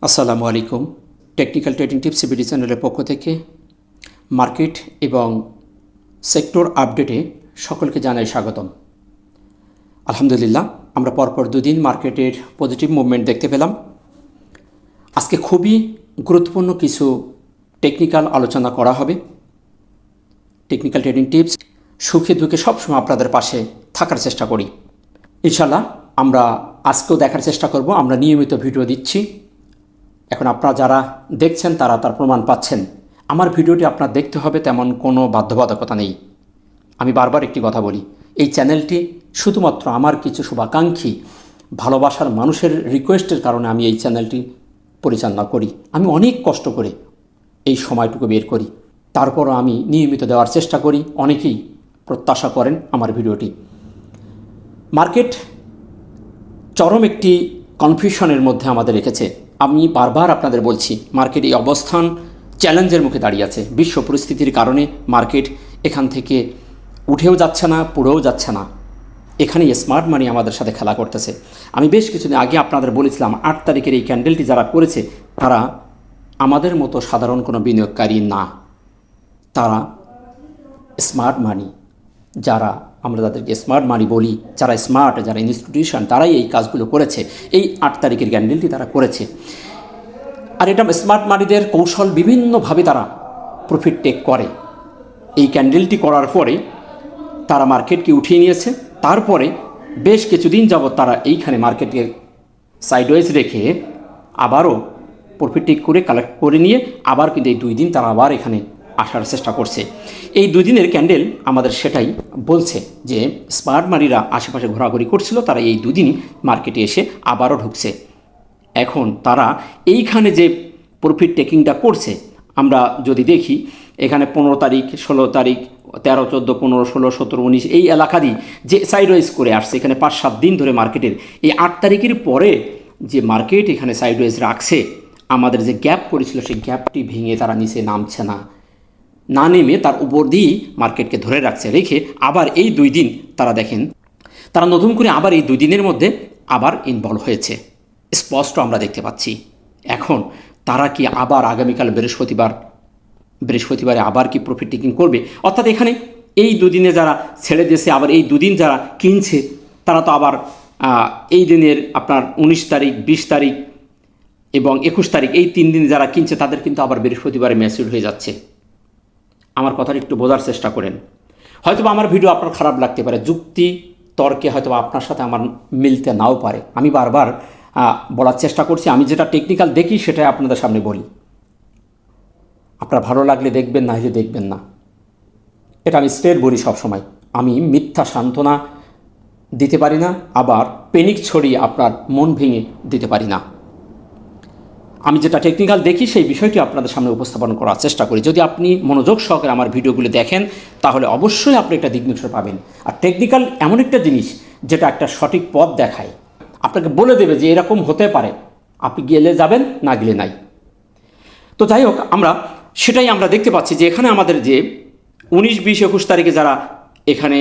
আসসালামু আলাইকুম। Technical trading tips CBD চ্যানেলের পক্ষ থেকে মার্কেট এবং সেক্টর আপডেটে সকলকে জানাই স্বাগতম। আলহামদুলিল্লাহ, আমরা পরপর দুদিন মার্কেটের পজিটিভ মুভমেন্ট দেখতে পেলাম। আজকে খুবই গুরুত্বপূর্ণ কিছু টেকনিক্যাল আলোচনা করা হবে। টেকনিক্যাল ট্রেডিং টিপস সুখে দুঃখে সবসময় আপনাদের পাশে থাকার চেষ্টা করি। ইনশাল্লাহ আমরা আজকেও দেখার চেষ্টা করব। আমরা নিয়মিত ভিডিও দিচ্ছি। এখন আপনারা যারা দেখছেন তারা তার প্রমাণ পাচ্ছেন। আমার ভিডিওটি আপনার দেখতে হবে তেমন কোনো বাধ্যবাধকতা নেই। আমি বারবার একটি কথা বলি, এই চ্যানেলটি শুধুমাত্র আমার কিছু শুভাকাঙ্ক্ষী ভালোবাসার মানুষের রিকোয়েস্টের কারণে আমি এই চ্যানেলটি পরিচালনা করি। আমি অনেক কষ্ট করে এই সময়টুকু বের করি, তারপরও আমি নিয়মিত দেওয়ার চেষ্টা করি। অনেকেই প্রত্যাশা করেন আমার ভিডিওটি। মার্কেট চরম একটি কনফিউশনের মধ্যে আমাদের রেখেছে। আমি বারবার আপনাদের বলছি, মার্কেট এই অবস্থান চ্যালেঞ্জের মুখে দাঁড়িয়ে আছে। বিশ্ব পরিস্থিতির কারণে মার্কেট এখান থেকে উঠেও যাচ্ছে না, পড়েও যাচ্ছে না। এখানেই স্মার্ট মানি আমাদের সাথে খেলা করতেছে। আমি বেশ কিছুদিন আগে আপনাদের বলেছিলাম 8 তারিখের এই ক্যান্ডেলটি যারা করেছে তারা আমাদের মতো সাধারণ কোনো বিনিয়োগকারী না, তারা স্মার্ট মানি। যারা আমরা তাদেরকে স্মার্ট মানি বলি, যারা স্মার্ট, যারা ইনস্টিটিউশন, তারাই এই কাজগুলো করেছে। এই 8 তারিখের ক্যান্ডেলটি তারা করেছে। আর এটা স্মার্ট মানিদের কৌশল, বিভিন্নভাবে তারা প্রফিট টেক করে। এই ক্যান্ডেলটি করার পরে তারা মার্কেটকে উঠিয়ে নিয়েছে। তারপরে বেশ কিছুদিন যাবৎ তারা এইখানে মার্কেটকে সাইডওয়েজ রেখে আবারও প্রফিট টেক করে কালেক্ট করে নিয়ে আবার কিন্তু এই 2 দিন তারা আবার এখানে আসার চেষ্টা করছে। এই 2 দিনের ক্যান্ডেল আমাদের সেটাই বলছে যে স্মার্ট মানিরা আশেপাশে ঘোরাঘুরি করছিল, তারা এই 2 দিন মার্কেটে এসে আবারও ঢুকছে। এখন তারা এইখানে যে প্রফিট টেকিংটা করছে, আমরা যদি দেখি এখানে 15 তারিখ, 16 তারিখ, 13, 14, 15, 16, 17, 19 এই এলাকারই যে সাইডওয়েজ করে আসছে, এখানে 5-7 দিন ধরে মার্কেটের এই 8 তারিখের পরে যে মার্কেট এখানে সাইডওয়েজ রাখছে, আমাদের যে গ্যাপ করেছিল সেই গ্যাপটি ভেঙে তারা নিচে নামছে না, না নেমে তার উপর দিয়েই মার্কেটকে ধরে রাখছে। রেখে আবার এই 2 দিন তারা দেখেন তারা নতুন করে আবার এই 2 দিনের মধ্যে আবার ইনভলভ হয়েছে, স্পষ্ট আমরা দেখতে পাচ্ছি। এখন তারা কি আবার আগামীকাল বৃহস্পতিবারে আবার কি প্রফিট টেকিং করবে? অর্থাৎ এখানে এই 2 দিনে যারা ছেড়ে দিয়েছে, আবার এই 2 দিন যারা কিনছে, তারা তো আবার এই দিনের আপনার 19 তারিখ, 20 তারিখ এবং 21 তারিখ এই 3 দিন যারা কিনছে তাদের কিন্তু আবার বৃহস্পতিবারে ম্যাচিউর হয়ে যাচ্ছে। আমার কথাটা একটু বোঝার চেষ্টা করেন। হয়তো আমার ভিডিও আপনার খারাপ লাগতে পারে, যুক্তি তর্কে হয়তো আপনার সাথে আমার মিলতে নাও পারে। আমি বারবার বলার চেষ্টা করছি, আমি যেটা টেকনিক্যাল দেখি সেটাই আপনাদের সামনে বলি। আপনার ভালো লাগলে দেখবেন, না হলে দেখবেন না। এটা আমি স্ট্রেট বলি সবসময়। আমি মিথ্যা সান্ত্বনা দিতে পারি না, আবার পেনিক ছড়িয়ে আপনার মন ভেঙে দিতে পারি না। আমি যেটা টেকনিক্যাল দেখি সেই বিষয়টি আপনাদের সামনে উপস্থাপন করার চেষ্টা করি। যদি আপনি মনোযোগ সহকারে আমার ভিডিওগুলো দেখেন তাহলে অবশ্যই আপনি একটা দিক নির্দেশ পাবেন। আর টেকনিক্যাল এমন একটা জিনিস যেটা একটা সঠিক পথ দেখায়, আপনাকে বলে দেবে যে এরকম হতে পারে, আপনি গেলে যাবেন, না গেলে নাই। তো যাই হোক, সেটাই আমরা দেখতে পাচ্ছি যে এখানে আমাদের যে 19, 20, 21 তারিখে যারা এখানে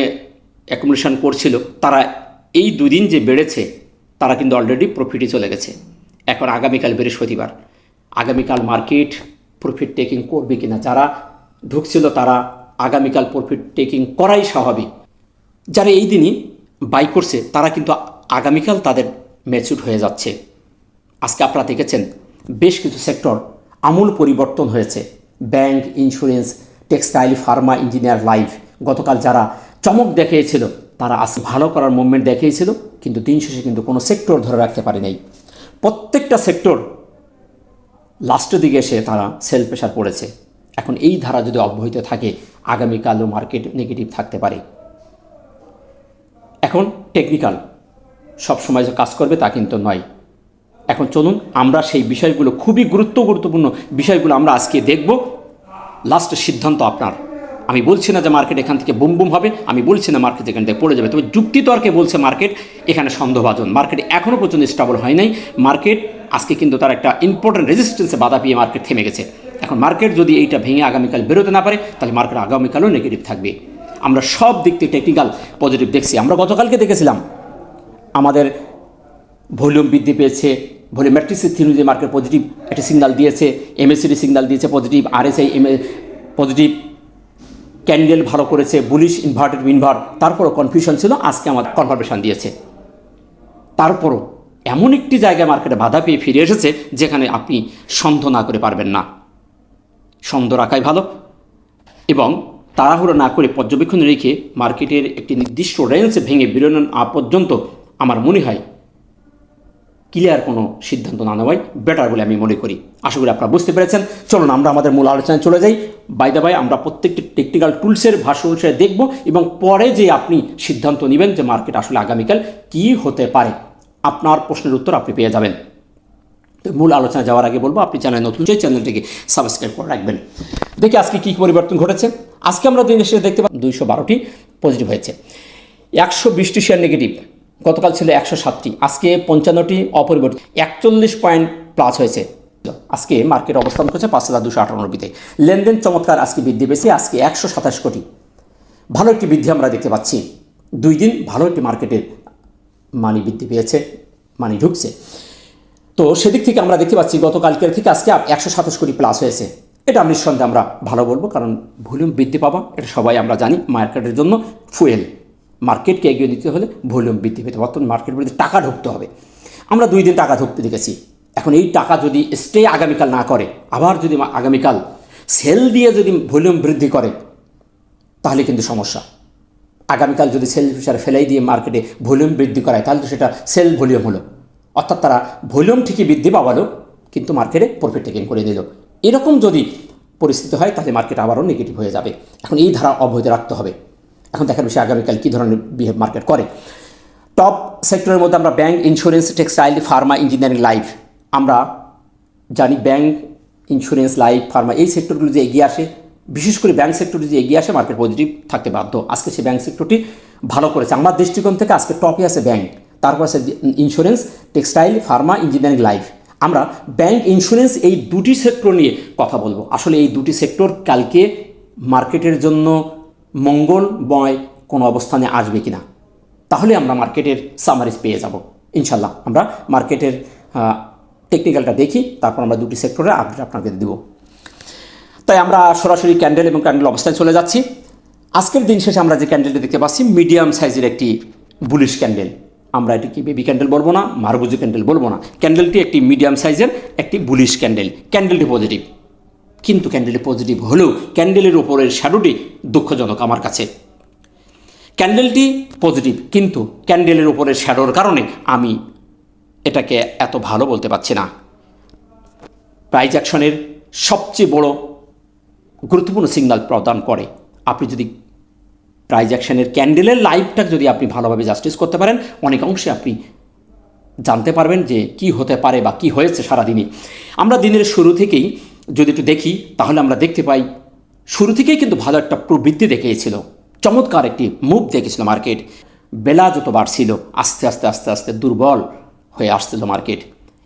অ্যাকুমুলেশন করছিল, তারা এই 2 দিন যে বেড়েছে তারা কিন্তু অলরেডি প্রফিটে চলে গেছে। এখন আগামীকাল বৃহস্পতিবার, আগামীকাল মার্কেট প্রফিট টেকিং করবে কিনা, যারা ঢুকছিল তারা আগামীকাল প্রফিট টেকিং করাই স্বাভাবিক। যারা এই দিনই বাই করছে তারা কিন্তু আগামীকাল তাদের ম্যাচিউর হয়ে যাচ্ছে। আজকে আপনারা দেখেছেন বেশ কিছু সেক্টর আমূল পরিবর্তন হয়েছে। Bank, insurance, textile, Pharma, engineer, life, গতকাল যারা চমক দেখিয়েছিল তারা আজ ভালো করার মুভমেন্ট দেখিয়েছিল, কিন্তু দিন শেষে কিন্তু কোনো সেক্টর ধরে রাখতে পারে নাই। প্রত্যেকটা সেক্টর লাস্টের দিকে এসে তারা সেল প্রেশার পড়েছে। এখন এই ধারা যদি অব্যাহত থাকে, আগামীকালও মার্কেট নেগেটিভ থাকতে পারে। এখন টেকনিক্যাল সবসময় যে কাজ করবে তা কিন্তু নয়। এখন চলুন আমরা সেই বিষয়গুলো, খুবই গুরুত্বপূর্ণ বিষয়গুলো আমরা আজকে দেখব। লাস্টের সিদ্ধান্ত আপনার। আমি বলছি না যে মার্কেট এখান থেকে বুম বুম হবে, আমি বলছি না মার্কেট এখান থেকে পড়ে যাবে, তবে যুক্তি তর্কে বলছে মার্কেট এখানে সন্দেহভাজন। মার্কেট এখনও পর্যন্ত স্টেবল হয় নাই। মার্কেট আজকে কিন্তু তার একটা ইম্পর্টেন্ট রেজিস্ট্যান্সে বাধা পেয়ে মার্কেট থেমে গেছে। এখন মার্কেট যদি এইটা ভেঙে আগামীকাল বেরোতে না পারে তাহলে মার্কেট আগামীকালও নেগেটিভ থাকবে। আমরা সব দিক থেকে টেকনিক্যাল পজিটিভ দেখছি। আমরা গতকালকে দেখেছিলাম আমাদের ভলিউম বৃদ্ধি পেয়েছে, ভলিউম ম্যাট্রিক্সের থিওরি যে মার্কেট পজিটিভ একটা সিগন্যাল দিয়েছে, এমএসিডি সিগন্যাল দিয়েছে পজিটিভ, আরএসআই পজিটিভ, ক্যান্ডেল ভালো করেছে, বুলিশ ইনভার্টেড ইনভার্ট, তারপরও কনফিউশন ছিল, আজকে আমার কনফার্মেশন দিয়েছে। তারপরও এমন একটি জায়গায় মার্কেটে বাধা পেয়ে ফিরে এসেছে যেখানে আপনি সন্দেহ না করে পারবেন না। সন্দেহ রাখাই ভালো এবং তাড়াহুড়ো না করে পর্যবেক্ষণ রেখে মার্কেটের একটি নির্দিষ্ট রেঞ্জ ভেঙে বেরোনো পর্যন্ত আমার মনে হয় ক্লিয়ার কোনো সিদ্ধান্ত না নেওয়াই বেটার বলে আমি মনে করি। আশা করি আপনারা বুঝতে পেরেছেন। চলুন আমরা আমাদের মূল আলোচনায় চলে যাই। বাই দ্য বাই, আমরা প্রত্যেকটি টেকনিক্যাল টুলসের ভাষ্য অনুসারে দেখব এবং পরে যে আপনি সিদ্ধান্ত নেবেন যে মার্কেট আসলে আগামীকাল কী হতে পারে, আপনার প্রশ্নের উত্তর আপনি পেয়ে যাবেন। তো মূল আলোচনা যাওয়ার আগে বলবো, আপনি চ্যানেল নতুন, সেই চ্যানেলটিকে সাবস্ক্রাইব করে রাখবেন। দেখি আজকে কী পরিবর্তন ঘটেছে। আজকে আমরা দিনের শেষে দেখতে পাই 212টি পজিটিভ হয়েছে, 120টি শেয়ার নেগেটিভ, গতকাল ছিল 107টি, আজকে 55টি অপরিবর্তিত, 41 পয়েন্ট প্লাস হয়েছে। আজকে মার্কেট অবস্থান করছে 5298তে। লেনদেন চমৎকার আজকে বৃদ্ধি পেয়েছে, আজকে 127 কোটি, ভালো একটি বৃদ্ধি আমরা দেখতে পাচ্ছি। 2 দিন ভালো একটি মার্কেটের মানি বৃদ্ধি পেয়েছে, মানি ঢুকছে। তো সেদিক থেকে আমরা দেখতে পাচ্ছি গতকালকের থেকে আজকে 127 কোটি প্লাস হয়েছে। এটা নিঃসন্দেহে আমরা ভালো বলবো, কারণ ভলিউম বৃদ্ধি পাওয়া এটা সবাই আমরা জানি মার্কেটের জন্য ফুয়েল। মার্কেটকে এগিয়ে নিতে হলে ভলিউম বৃদ্ধি পেতে বর্তমান মার্কেটের মধ্যে টাকা ঢুকতে হবে। আমরা 2 দিন টাকা ঢুকতে দেখেছি। এখন এই টাকা যদি স্টে আগামীকাল না করে, আবার যদি আগামীকাল সেল দিয়ে যদি ভলিউম বৃদ্ধি করে, তাহলে কিন্তু সমস্যা। আগামীকাল যদি সেল ফিচার ফেলাই দিয়ে মার্কেটে ভলিউম বৃদ্ধি করায়, তাহলে তো সেটা সেল ভলিউম হলো, অর্থাৎ তারা ভলিউম ঠিকই বৃদ্ধি পাওয়ালো কিন্তু মার্কেটে প্রফিট টেকিং করে দিল। এরকম যদি পরিস্থিতি হয় তাহলে মার্কেট আবারও নেগেটিভ হয়ে যাবে। এখন এই ধারা অব্যাহত রাখতে হবে। এখন দেখার বিষয় আগামীকাল কী ধরনের বিহেভ মার্কেট করে। টপ সেক্টরের মধ্যে আমরা bank, insurance, textile, Pharma, engineering, life, আমরা জানি ব্যাংক, ইন্স্যুরেন্স, লাইফ, ফার্মা এই সেক্টরগুলো যে এগিয়ে আসে, বিশেষ করে ব্যাংক সেক্টরটি যে এগিয়ে আসে, মার্কেট পজিটিভ থাকতে বাধ্য। আজকে সে ব্যাংক সেক্টরটি ভালো করেছে আমার দৃষ্টিকোণ থেকে। আজকে টপে আছে ব্যাংক, তারপর আছে insurance, textile, Pharma, engineering, life. আমরা ব্যাংক, ইন্স্যুরেন্স এই দুটি সেক্টর নিয়ে কথা বলবো। আসলে এই দুটি সেক্টর কালকে মার্কেটের জন্য মঙ্গলময় কোনো অবস্থানে আসবে কিনা, তাহলে আমরা মার্কেটের সামারিজ পেয়ে যাব ইনশাল্লাহ। আমরা মার্কেটের টেকনিক্যালটা দেখি, তারপর আমরা দুটি সেক্টরের আপডেট আপনাকে দেব। তাই আমরা সরাসরি ক্যান্ডেল এবং ক্যান্ডেল অবস্থায় চলে যাচ্ছি। আজকের দিন শেষে আমরা যে ক্যান্ডেলটা দেখতে পাচ্ছি, মিডিয়াম সাইজের একটি বুলিশ ক্যান্ডেল। আমরা এটিকে বেবি ক্যান্ডেল বলবো না, মারবুজি ক্যান্ডেল বলবো না, ক্যান্ডেলটি একটি মিডিয়াম সাইজের একটি বুলিশ ক্যান্ডেল। ক্যান্ডেলটি পজিটিভ, কিন্তু ক্যান্ডেলটি পজিটিভ হলেও ক্যান্ডেলের ওপরের শ্যাডোটি দুঃখজনক আমার কাছে। ক্যান্ডেলটি পজিটিভ, কিন্তু ক্যান্ডেলের ওপরের শ্যাডোর কারণে আমি এটাকে এত ভালো বলতে পারছি না। প্রাইস অ্যাকশনের সবচেয়ে বড় গুরুত্বপূর্ণ সিগন্যাল প্রদান করে। আপনি যদি প্রাইস অ্যাকশনের ক্যান্ডেলের লাইভটা যদি আপনি ভালোভাবে জাস্টিস করতে পারেন, অনেক অংশে আপনি জানতে পারবেন যে কি হতে পারে বা কি হয়েছে সারাদিনে। আমরা দিনের শুরু থেকেই যদি একটু দেখি, তাহলে আমরা দেখতে পাই শুরু থেকেই কিন্তু ভালো একটা প্রবৃদ্ধি দেখিয়েছিল, চমৎকার একটি মুভ দেখেছিল মার্কেট। বেলা যত বাড়ছিল, আস্তে আস্তে আস্তে আস্তে দুর্বল হয়ে আসছিল মার্কেট।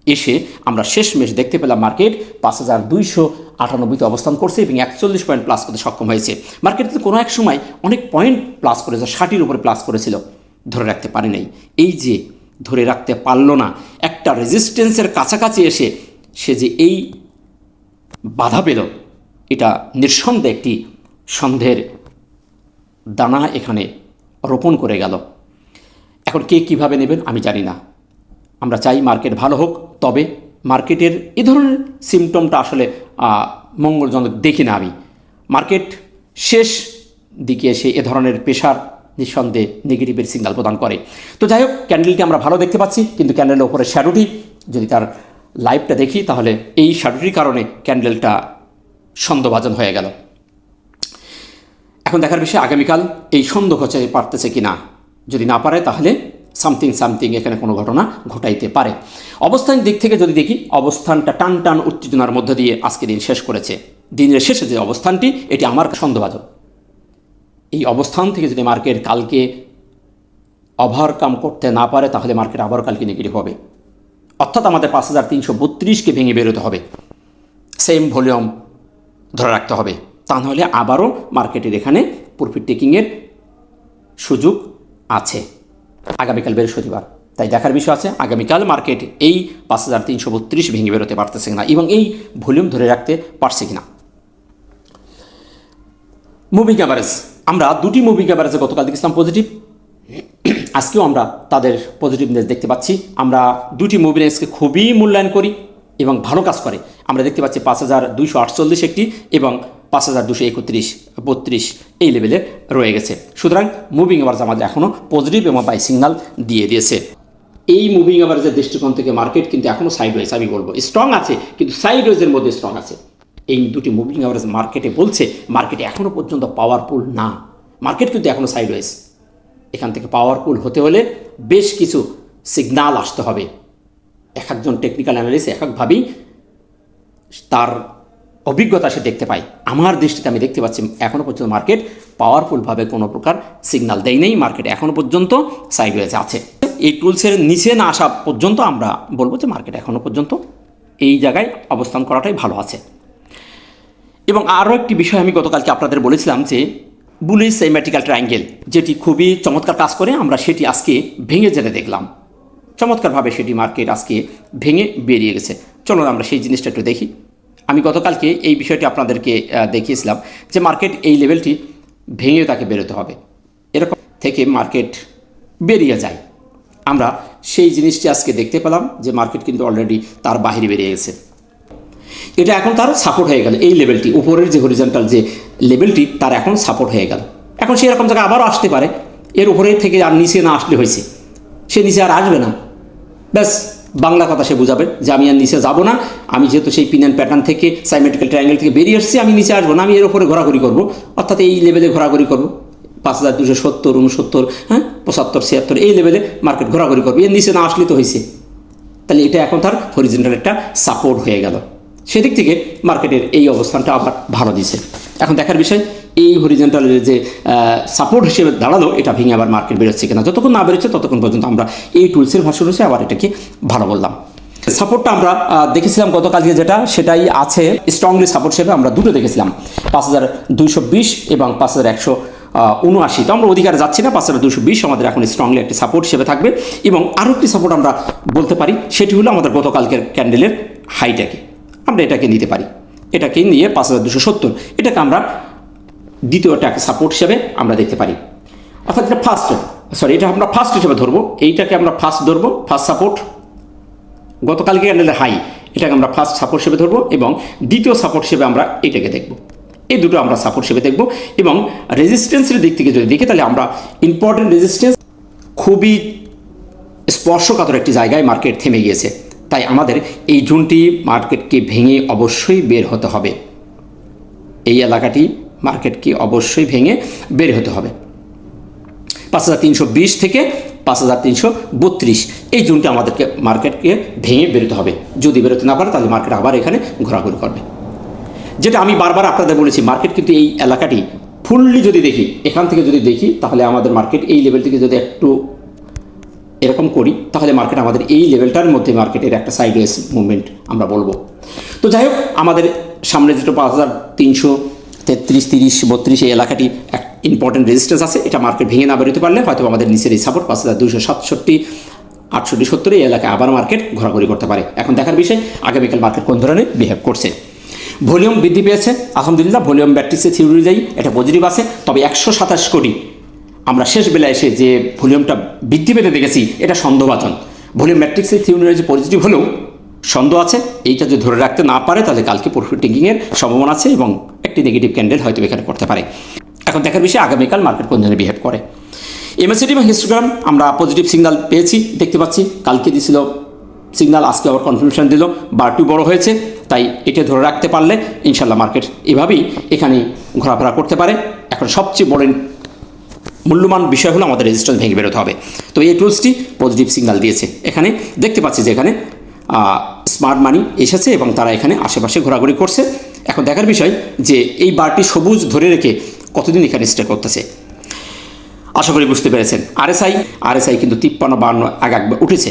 এসে আমরা শেষমেশ দেখতে পেলাম মার্কেট 5298তে অবস্থান করছে এবং 41 পয়েন্ট প্লাস করতে সক্ষম হয়েছে। মার্কেট কোনো এক সময় অনেক পয়েন্ট প্লাস করেছে, 60-এর উপরে প্লাস করেছিল, ধরে রাখতে পারে নাই। এই যে ধরে রাখতে পারল না, একটা রেজিস্ট্যান্সের কাছাকাছি এসে সে যে এই বাধা পেল, এটা নিঃসন্দেহে একটি সন্দেহের দানা এখানে রোপণ করে গেল। এখন কে কীভাবে নেবেন আমি জানি না। আমরা চাই মার্কেট ভালো হোক, তবে মার্কেটের এ ধরনের সিমটমটা আসলে মঙ্গলজনক দেখি না আমি। মার্কেট শেষ দিকে এসে এ ধরনের প্রেশার নিঃসন্দেহে নেগেটিভের সিগন্যাল প্রদান করে। তো যাই হোক, ক্যান্ডেলটি আমরা ভালো দেখতে পাচ্ছি, কিন্তু ক্যান্ডেলের ওপরে শ্যাডোটি যদি তার লাইভটা দেখি, তাহলে এই শ্যাডোটির কারণে ক্যান্ডেলটা সন্দেহভাজন হয়ে গেল। এখন দেখার বিষয় আগামীকাল এই সন্দেহ হচ্ছে পারতেছে কি না। যদি না পারে তাহলে সামথিং এখানে কোনো ঘটনা ঘটাইতে পারে। অবস্থান দিক থেকে যদি দেখি, অবস্থানটা টান উত্তেজনার মধ্য দিয়ে আজকে দিন শেষ করেছে। দিনের শেষে যে অবস্থানটি, এটি আমার সন্দেহভাজন। এই অবস্থান থেকে যদি মার্কেট কালকে ওভারকাম করতে না পারে, তাহলে মার্কেট আবারও কালকে নেগেটিভ হবে। অর্থাৎ আমাদের 5332কে ভেঙে বেরোতে হবে, সেম ভলিউম ধরে রাখতে হবে, তা নাহলে আবারও মার্কেটের এখানে প্রফিট টেকিংয়ের সুযোগ আছে। আগামীকাল বৃহস্পতিবার, তাই দেখার বিষয় আছে আগামীকাল মার্কেট এই 5332 ভেঙে বেরোতে পারতেছে কিনা এবং এই ভলিউম ধরে রাখতে পারছে কিনা। মুভিং অ্যাভারেজ, আমরা দুটি মুভিং অ্যাভারেজে গতকাল দেখছিলাম পজিটিভ, আজকেও আমরা তাদের পজিটিভনেস দেখতে পাচ্ছি। আমরা দুটি মুভিনেসকে খুবই মূল্যায়ন করি এবং ভালো কাজ করে। আমরা দেখতে পাচ্ছি 5248 একটি এবং 5231-32 এই লেভেলে রয়ে গেছে। সুতরাং মুভিং অ্যাভারেজ আমাদের এখনও পজিটিভ এবং বাই সিগন্যাল দিয়ে দিয়েছে। এই মুভিং অ্যাভারেজের দৃষ্টিকোণ থেকে মার্কেট কিন্তু এখনও সাইডওয়েজ, আমি বলবো স্ট্রং আছে, কিন্তু সাইডওয়েজের মধ্যে স্ট্রং আছে। এই দুটি মুভিং অ্যাভারেজ মার্কেটে বলছে মার্কেট এখনও পর্যন্ত পাওয়ারফুল না, মার্কেট কিন্তু এখনও সাইডওয়েজ। এখান থেকে পাওয়ারফুল হতে হলে বেশ কিছু সিগন্যাল আসতে হবে। এক একজন টেকনিক্যাল অ্যানালিস্ট এক একভাবেই তার অভিজ্ঞতা সে দেখতে পায়। আমার দৃষ্টিতে আমি দেখতে পাচ্ছি এখনও পর্যন্ত মার্কেট পাওয়ারফুলভাবে কোনো প্রকার সিগন্যাল দেয় নেই, মার্কেট এখনও পর্যন্ত সাইডওয়েজ আছে। এই টুলসের নিচে না আসা পর্যন্ত আমরা বলবো যে মার্কেট এখনও পর্যন্ত এই জায়গায় অবস্থান করাটাই ভালো আছে। এবং আরও একটি বিষয় আমি গতকালকে আপনাদের বলেছিলাম যে বুলিশ সিমেট্রিক্যাল ট্রায়াঙ্গেল যেটি খুবই চমৎকার কাজ করে, আমরা সেটি আজকে ভেঙে যেতে দেখলাম। চমৎকারভাবে সেটি মার্কেট আজকে ভেঙে বেরিয়ে গেছে। চলুন আমরা সেই জিনিসটা একটু দেখি। আমি গতকালকে এই বিষয়টি আপনাদেরকে দেখিয়েছিলাম যে মার্কেট এই লেভেলটি ভেঙে তাকে বেরোতে হবে, এরকম থেকে মার্কেট বেরিয়ে যায়। আমরা সেই জিনিসটি আজকে দেখতে পেলাম যে মার্কেট কিন্তু অলরেডি তার বাহিরে বেরিয়ে গেছে। এটা এখন তার সাপোর্ট হয়ে গেল, এই লেভেলটি উপরের যে হরিজন্টাল যে লেভেলটি তার এখন সাপোর্ট হয়ে গেল। এখন সে এরকম জায়গায় আবারও আসতে পারে, এর উপরে থেকে আর নিচে না আসলে হয়েছে, সে নিচে আর আসবে না। ব্যাস বাংলা কথা সে বুঝাবে যে আমি আর নিচে যাব না, আমি যেহেতু সেই পিন অ্যান্ড প্যাটার্ন থেকে সাইমেট্রিক্যাল ট্রায়াঙ্গেল থেকে বেরিয়ে এসেছি, আমি নিচে আসবো না, আমি এর উপরে ঘোরাঘুরি করবো, অর্থাৎ এই লেভেলে ঘোরাঘুরি করবো 5270, 69, 75, 76 এই লেভেলে মার্কেট ঘোরাঘুরি করবে, এর নিচে না আসলে তো হয়েছে। তাহলে এটা এখন তার হরিজন্টাল একটা সাপোর্ট হয়ে গেল। সেদিক থেকে মার্কেটের এই অবস্থানটা আবার ভালো দিছে। এখন দেখার বিষয় এই হরিজন্টালের যে সাপোর্ট হিসেবে দাঁড়ালো এটা ভেঙে আবার মার্কেট বেরোচ্ছে কিনা। যতক্ষণ না বেরোচ্ছে ততক্ষণ পর্যন্ত আমরা এই টুলসের ভাষণ হচ্ছে আবার এটাকে ভালো বললাম। সাপোর্টটা আমরা দেখেছিলাম গতকালকে যেটা, সেটাই আছে স্ট্রংলি সাপোর্ট হিসেবে আমরা দুটো দেখেছিলাম, 5220 এবং 5179। তো আমরা অধিকারে যাচ্ছি না, 5220 আমাদের এখন স্ট্রংলি একটি সাপোর্ট হিসেবে থাকবে। এবং আরও একটি সাপোর্ট আমরা বলতে পারি, সেটি হলো আমাদের গতকালকের ক্যান্ডেলের হাইটাকে আমরা এটাকে নিতে পারি, এটাকে নিয়ে 5270 এটাকে আমরা দ্বিতীয়টাকে সাপোর্ট হিসেবে আমরা দেখতে পারি। অর্থাৎ এটা এটা আমরা ফার্স্ট হিসেবে ধরবো, এইটাকে আমরা ফার্স্ট ধরবো, ফার্স্ট সাপোর্ট গতকালকে ক্যান্ডেলের হাই, এটাকে আমরা ফার্স্ট সাপোর্ট হিসেবে ধরবো এবং দ্বিতীয় সাপোর্ট হিসেবে আমরা এটাকে দেখব। এই দুটো আমরা সাপোর্ট হিসেবে দেখব। এবং রেজিস্ট্যান্সের দিক থেকে যদি দেখি তাহলে আমরা ইম্পর্টেন্ট রেজিস্ট্যান্স খুবই স্পর্শকাতর একটি জায়গায় মার্কেট থেমে গিয়েছে। তাই আমাদের এই জোনটি মার্কেটকে ভেঙে অবশ্যই বের হতে হবে, এই এলাকাটি মার্কেটকে অবশ্যই ভেঙে বের হতে হবে। 5320 থেকে 5332 এই জোনটি আমাদেরকে মার্কেটকে ভেঙে বেরোতে হবে। যদি বেরোতে না পারে তাহলে মার্কেট আবার এখানে ঘোরাঘুরি করবে। যেটা আমি বারবার আপনাদের বলেছি, মার্কেট কিন্তু এই এলাকাটি ফুললি যদি দেখি, এখান থেকে যদি দেখি তাহলে আমাদের মার্কেট এই লেভেল থেকে যদি একটু এরকম করি তাহলে মার্কেট আমাদের এই লেভেলটার মধ্যে মার্কেটের একটা সাইডওয়েজ মুভমেন্ট আমরা বলবো। তো যাই হোক, আমাদের সামনে যেটা 5333, 30, 32 এই এলাকাটি এক ইম্পর্টেন্ট রেজিস্ট্যান্স আছে। এটা মার্কেট ভেঙে না বেরোতে পারলে হয়তো আমাদের নিচের এই সাপোর্ট 5267, 68, 70 এই এলাকায় আবার মার্কেট ঘোরাঘুরি করতে পারে। এখন দেখার বিষয় আগামীকাল মার্কেট কোন ধরনের বিহেভ করছে। ভলিউম বৃদ্ধি পেয়েছে আলহামদুলিল্লাহ, ভলিউম ম্যাট্রিক্সের থিওরি অনুযায়ী এটা পজিটিভ আছে। তবে 127 কোটি আমরা শেষ বেলায় এসে যে ভলিউমটা বৃদ্ধি পেতে দেখেছি এটা সন্দেহভাজন। ভলিউম ম্যাট্রিক্সের থিওরি অনুযায়ী পজিটিভ হলেও সন্দেহ আছে, এইটা যদি ধরে রাখতে না পারে তাহলে কালকে প্রফিট টেকিংয়ের সম্ভাবনা আছে এবং একটি নেগেটিভ ক্যান্ডেল হয়তো এখানে করতে পারে। এখন দেখার বিষয় আগামীকাল মার্কেট কোন ধরনের বিহেভ করে। এমএসিডি এবং হিস্টোগ্রাম আমরা পজিটিভ সিগন্যাল পেয়েছি, দেখতে পাচ্ছি। কালকে দিয়েছিল সিগন্যাল, আজকে আবার কনফার্মেশন দিল, বারটি বড় হয়েছে। তাই এটা ধরে রাখতে পারলে ইনশাল্লাহ মার্কেট এভাবেই এখানে ঘোরাফেরা করতে পারে। এখন সবচেয়ে বড় মূল্যবান বিষয় হলো আমাদের রেজিস্ট্যান্স ভেঙে বেরোতে হবে। তো এই টুলসটি পজিটিভ সিগন্যাল দিয়েছে। এখানে দেখতে পাচ্ছি যে এখানে স্মার্ট মানি এসেছে এবং তারা এখানে আশেপাশে ঘোরাঘুরি করছে। এখন দেখার বিষয় যে এই বারটি সবুজ ধরে রেখে কতদিন এখানে স্টে করতেছে। আশা করি বুঝতে পেরেছেন। আরএসআই কিন্তু 53-52 আগে একবার উঠেছে।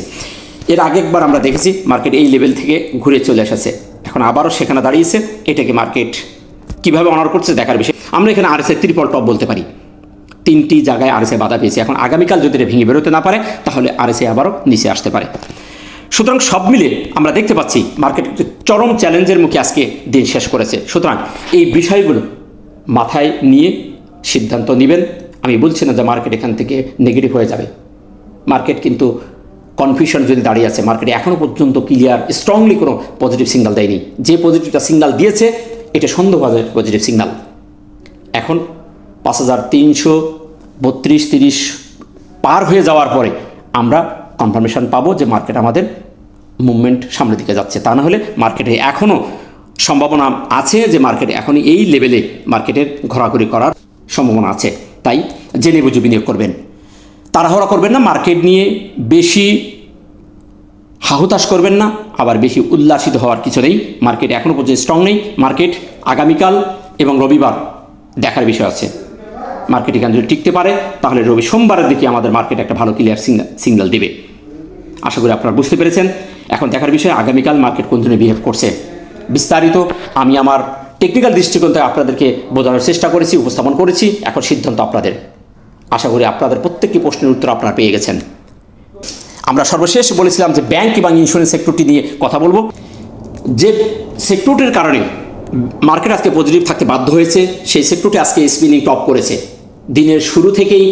এর আগে একবার আমরা দেখেছি মার্কেট এই লেভেল থেকে ঘুরে চলে এসেছে, এখন আবারও সেখানে দাঁড়িয়েছে। এটাকে মার্কেট কীভাবে অনার করছে দেখার বিষয়। আমরা এখানে আরএসআই ট্রিপল টপ বলতে পারি, 3টি জায়গায় আরএসআই বাধা পেয়েছে। এখন আগামীকাল যদি এটা ভেঙে বেরোতে না পারে তাহলে আরএসআই আবারও নিচে আসতে পারে। সুতরাং সব মিলে আমরা দেখতে পাচ্ছি মার্কেট চরম চ্যালেঞ্জের মুখে আজকে দিন শেষ করেছে। সুতরাং এই বিষয়গুলো মাথায় নিয়ে সিদ্ধান্ত নেবেন। আমি বলছি না যে মার্কেট এখান থেকে নেগেটিভ হয়ে যাবে। মার্কেট কিন্তু কনফিউশন যদি দাঁড়িয়ে আছে, মার্কেটে এখনও পর্যন্ত ক্লিয়ার স্ট্রংলি কোনো পজিটিভ সিগন্যাল দেয়নি। যে পজিটিভটা সিগন্যাল দিয়েছে এটা সন্দেহভাজন পজিটিভ সিগন্যাল। এখন 5332-30 পার হয়ে যাওয়ার পরে আমরা কনফার্মেশন পাবো যে মার্কেট আমাদের মুভমেন্ট সামনের দিকে যাচ্ছে। তা না হলে মার্কেটে এখনও সম্ভাবনা আছে যে মার্কেট এখনই এই লেভেলে মার্কেটের ঘোরাঘুরি করার সম্ভাবনা আছে। তাই জেনে বুঝে বিনিয়োগ করবেন, তাড়াহুড়া করবেন না, মার্কেট নিয়ে বেশি হাহুতাশ করবেন না, আবার বেশি উল্লাসিত হওয়ার কিছু নেই। মার্কেট এখনও পর্যন্ত স্ট্রং নেই। মার্কেট আগামীকাল এবং রবিবার দেখার বিষয় আছে। মার্কেট এখানে যদি টিকতে পারে তাহলে সোমবারের দিকে আমাদের মার্কেট একটা ভালো ক্লিয়ার সিগন্যাল দেবে। আশা করি আপনারা বুঝতে পেরেছেন। এখন দেখার বিষয় আগামীকাল মার্কেট কোন ধরনের বিহেভ করছে। বিস্তারিত আমি আমার টেকনিক্যাল দৃষ্টিকোণ থেকে আপনাদেরকে বোঝানোর চেষ্টা করেছি, উপস্থাপন করেছি। এখন সিদ্ধান্ত আপনাদের। আশা করি আপনাদের প্রত্যেকটি প্রশ্নের উত্তর আপনারা পেয়ে গেছেন। আমরা সর্বশেষ বলেছিলাম যে ব্যাংক এবং ইন্স্যুরেন্স সেক্টরটি নিয়ে কথা বলবো। যে সেক্টরটির কারণে মার্কেট আজকে পজিটিভ থাকতে বাধ্য হয়েছে, সেই সেক্টরটি আজকে স্পিনিং টপ করেছে। দিনের শুরু থেকেই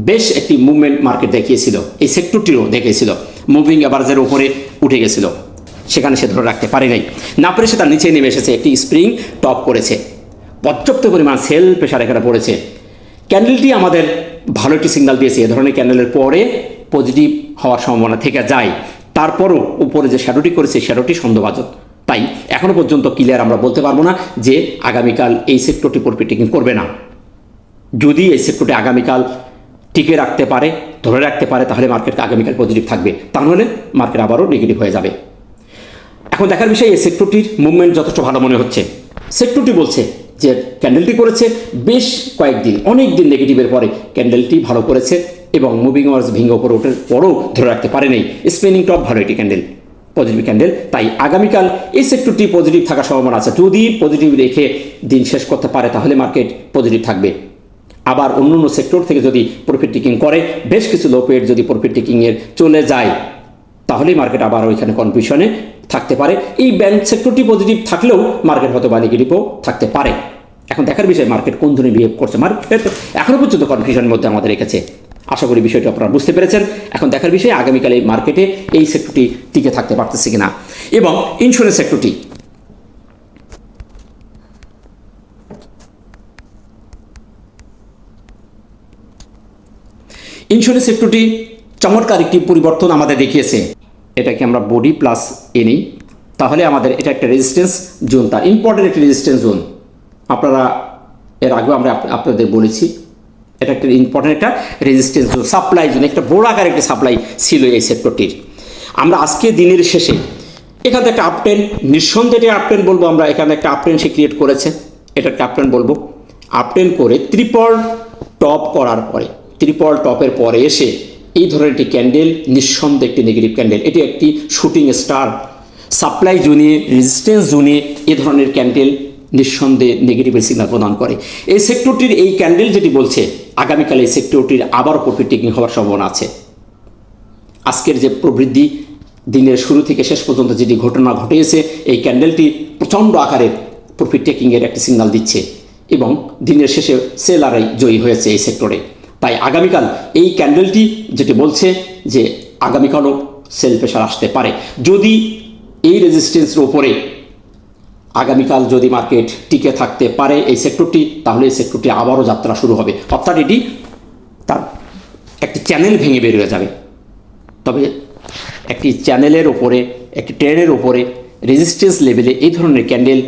বেশ একটি মুভমেন্ট মার্কেট দেখিয়েছিল, এই সেক্টরটিরও দেখিয়েছিল। মুভিং অ্যাভারেজের উপরে উঠে গেছিল, সেখানে সে ধরে রাখতে পারে নাই, না পেরে সে তার নিচে নেমে এসেছে, একটি স্প্রিং টপ করেছে। পর্যাপ্ত পরিমাণ সেল প্রেশার এখানে পড়েছে। ক্যান্ডেলটি আমাদের ভালো একটি সিগন্যাল দিয়েছে। এ ধরনের ক্যান্ডেলের পরে পজিটিভ হওয়ার সম্ভাবনা থেকে যায়। তারপরও উপরে যে শ্যাডোটি করেছে শ্যাডোটি সন্দেহভাজন। তাই এখনও পর্যন্ত ক্লিয়ার আমরা বলতে পারবো না যে আগামীকাল এই সেক্টরটি প্রফিট টেকিং করবে না। যদি এই সেক্টরটি আগামীকাল টিকে রাখতে পারে, ধরে রাখতে পারে, তাহলে মার্কেট আগামীকাল পজিটিভ থাকবে, তাহলে মার্কেট আবারও নেগেটিভ হয়ে যাবে। এখন দেখার বিষয় এই সেক্টরটির মুভমেন্ট যথেষ্ট ভালো মনে হচ্ছে। সেক্টরটি বলছে যে ক্যান্ডেলটি করেছে বেশ কয়েকদিন, অনেক দিন নেগেটিভের পরে ক্যান্ডেলটি ভালো করেছে এবং মুভিং আওয়ার্স ভেঙে ওপরে ওঠার পরও ধরে রাখতে পারে নাই। স্পিনিং টপ ভালো একটি ক্যান্ডেল, পজিটিভ ক্যান্ডেল। তাই আগামীকাল এই সেক্টরটি পজিটিভ থাকার সম্ভাবনা আছে। যদি পজিটিভ রেখে দিন শেষ করতে পারে তাহলে মার্কেট পজিটিভ থাকবে। আবার অন্য অন্য সেক্টর থেকে যদি প্রফিট টেকিং করে, বেশ কিছু লো পেড যদি প্রফিট টেকিংয়ের চলে যায়, তাহলেই মার্কেট আবার ওইখানে কনফিউশনে থাকতে পারে। এই ব্যাংক সেক্টরটি পজিটিভ থাকলেও মার্কেট হয়তো বা নেগেটিভও থাকতে পারে। এখন দেখার বিষয় মার্কেট কোন ধরনের বিহেভ করছে। মার্কেট এখনও পর্যন্ত কনফিউশনের মধ্যে আমাদের রেখেছে। আশা করি বিষয়টি আপনারা বুঝতে পেরেছেন। এখন দেখার বিষয় আগামীকাল এই মার্কেটে এই সেক্টরটি টিকে থাকতে পারতেছে কিনা। এবং ইন্স্যুরেন্স সেক্টরটি ইন্স্যুরেন্স সেক্টরটি চমৎকার একটি পরিবর্তন আমাদের দেখিয়েছে। এটাকে আমরা বডি প্লাস এ নিই, তাহলে আমাদের এটা একটা রেজিস্ট্যান্স জোন, তার ইম্পর্টেন্ট একটি রেজিস্ট্যান্স জোন। আপনারা এর আগেও আমরা আপনাদের বলেছি এটা একটা ইম্পর্টেন্ট একটা রেজিস্ট্যান্স জোন, সাপ্লাই জোন, একটা বড় আকার একটা সাপ্লাই ছিল এই সেক্টরটির। আমরা আজকে দিনের শেষে এখানে একটা আপট্রেন্ড, নিঃসন্দেহে আপট্রেন্ড বলবো আমরা, এখানে একটা আপট্রেন্ড সে ক্রিয়েট করেছে, এটা একটা আপট্রেন্ড বলবো। আপট্রেন্ড করে ট্রিপল টপ করার পরে, ট্রিপল টপের পরে এসে এই ধরনের একটি ক্যান্ডেল নিঃসন্দেহে একটি নেগেটিভ ক্যান্ডেল। এটি একটি শুটিং স্টার। সাপ্লাই জোনে, রেজিস্ট্যান্স জোনে এ ধরনের ক্যান্ডেল নিঃসন্দেহে নেগেটিভের সিগন্যাল প্রদান করে। এই সেক্টরটির এই ক্যান্ডেল যেটি বলছে আগামীকাল এই সেক্টরটির আবার প্রফিট টেকিং হওয়ার সম্ভাবনা আছে। আজকের যে প্রবৃদ্ধি দিনের শুরু থেকে শেষ পর্যন্ত যেটি ঘটনা ঘটিয়েছে, এই ক্যান্ডেলটি প্রচণ্ড আকারের প্রফিট টেকিংয়ের একটি সিগন্যাল দিচ্ছে এবং দিনের শেষে সেলারাই জয়ী হয়েছে এই সেক্টরে। তাই আগামীকাল এই ক্যান্ডেলটি যেটি বলছে যে আগামীকালও সেল প্রেশার আসতে পারে। যদি এই রেজিস্ট্যান্সের উপরে আগামীকাল যদি মার্কেট টিকে থাকতে পারে এই সেক্টরটি, তাহলে এই সেক্টরটি আবারও যাত্রা শুরু হবে, অর্থাৎ এটি তার একটি চ্যানেল ভেঙে বেরিয়ে যাবে। তবে একটি চ্যানেলের ওপরে, একটি ট্রেনের ওপরে রেজিস্ট্যান্স লেভেলে এই ধরনের ক্যান্ডেল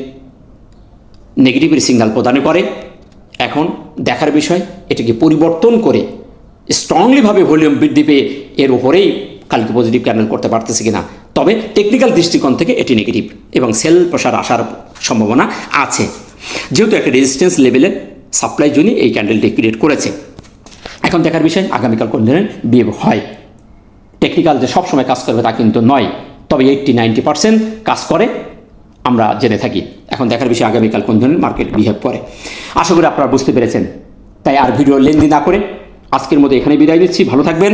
নেগেটিভের সিগন্যাল প্রদান করে। এখন দেখার বিষয় এটাকে পরিবর্তন করে স্ট্রংলিভাবে ভলিউম বৃদ্ধি পেয়ে এর উপরেই কালকে পজিটিভ ক্যান্ডেল করতে পারতেছে কিনা। তবে টেকনিক্যাল দৃষ্টিকোণ থেকে এটি নেগেটিভ এবং সেল প্রেশার আসার সম্ভাবনা আছে, যেহেতু একটা রেজিস্ট্যান্স লেভেলের সাপ্লাই জোনে এই ক্যান্ডেলটি ক্রিয়েট করেছে। এখন দেখার বিষয় আগামীকাল কোন ধরনের বিহেভ হয়। টেকনিক্যাল যে সবসময় কাজ করবে তা কিন্তু নয়, তবে 80-90% কাজ করে আমরা জেনে থাকি। এখন দেখার বিষয় আগামীকাল কোন ধরনের মার্কেট বিহেভ করে। আশা করি আপনারা বুঝতে পেরেছেন। তাই আর ভিডিও লেন্দি না করে আজকের মতো এখানে বিদায় নিচ্ছি। ভালো থাকবেন।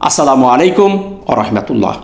আসসালামু আলাইকুম ওয়া রাহমাতুল্লাহ।